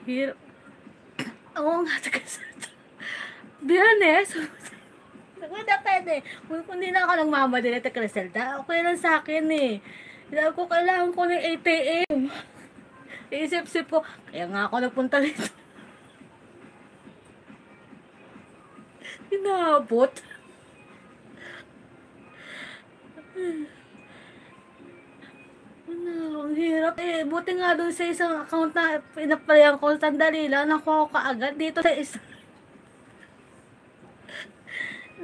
Hirap. Oo nga, Biyernes. Sabi na pwede. Kung hindi na ako nagmamadali at Criselda, okay lang sa akin eh. Sabi ko, kailangan ko ng 8 a.m. Iisip-sip ko, kaya nga ako nagpunta rito. Inaabot. Ano, ang hirap eh. Buti nga doon sa isang account na pinaplayan ko, sandali lang, nakuha ko kaagad dito sa isa.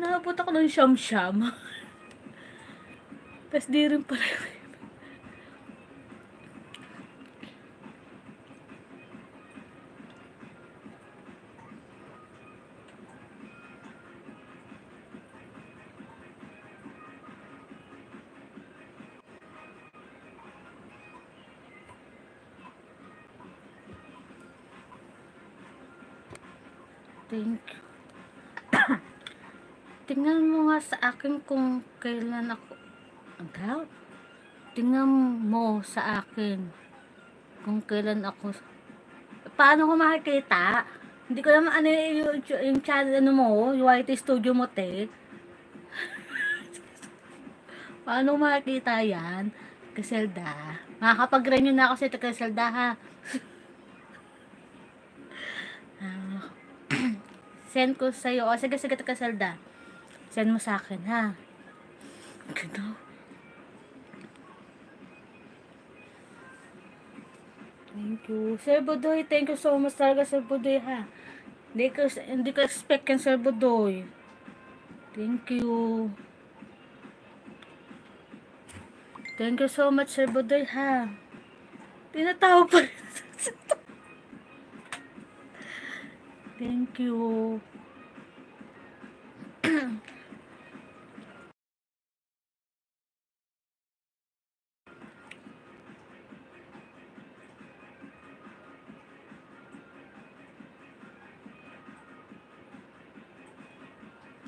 Naabot ako ng siyam-siyam. Tapos di rin pala. Thank you. Tingnan mo nga sa akin kung kailan ako. Ang tawag? Tingnan mo sa akin kung kailan ako. Paano ko makikita? Hindi ko naman ano yung channel ano mo, yung YT Studio mo, te. Paano makikita yan? Caselda. Makakapag-renew na ako sa Caselda, ha? Send ko sa'yo. O, sige, Caselda. Send mo sa akin, ha? Ganda. Thank you. Sir Budoy, thank you so much talaga, Sir Budoy, ha? Hindi ko expect yan, Sir Budoy. Thank you. Thank you so much, Sir Budoy, ha? Tinatawag pa rin. Thank you.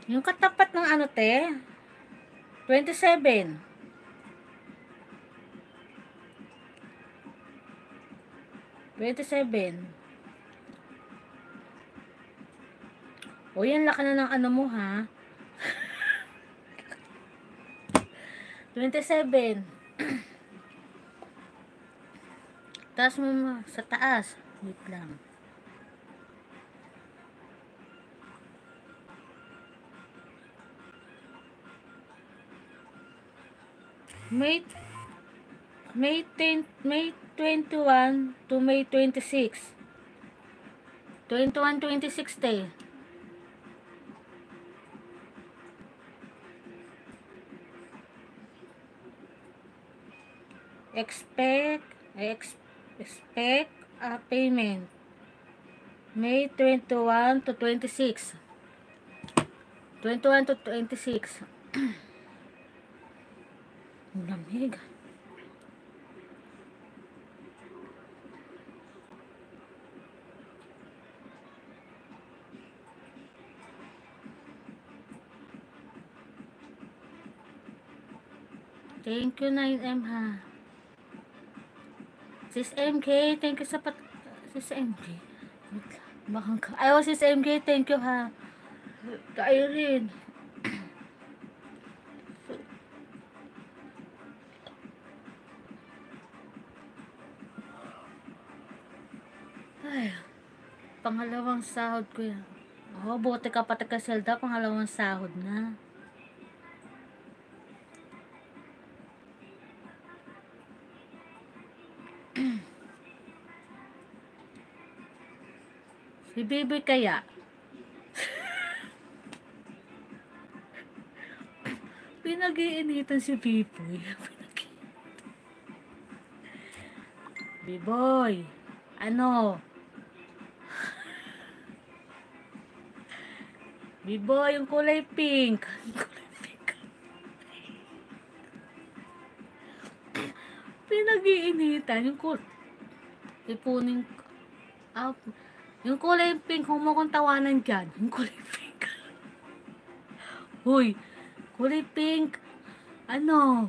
Yung katapat ng ano, te? 27. O, yan laki na ng ano mo, ha? 27. Taas mo sa taas. Wait lang. May 21 to May 26. 21-26 day. Expect a payment. May 21 to 26. 21 to 26. Lamig. Thank you, 9M, ha. Sis MK, thank you sa Sis MK. Bakang ka. Ayaw, Sis MK, thank you, ha. Tayo rin. Ay, pangalawang sahod ko yan. Oh, buti ka pati ka, Zelda, pangalawang sahod na. Si Bibi kaya? Pinag-iinitan si Biboy. Biboy, ano? Biboy, yung kulay pink. Pinag-iinitan yung ipunin yung kulay pink, kung mo kong tawanan dyan. Yung kulay pink. Huy, kulay pink. Ano?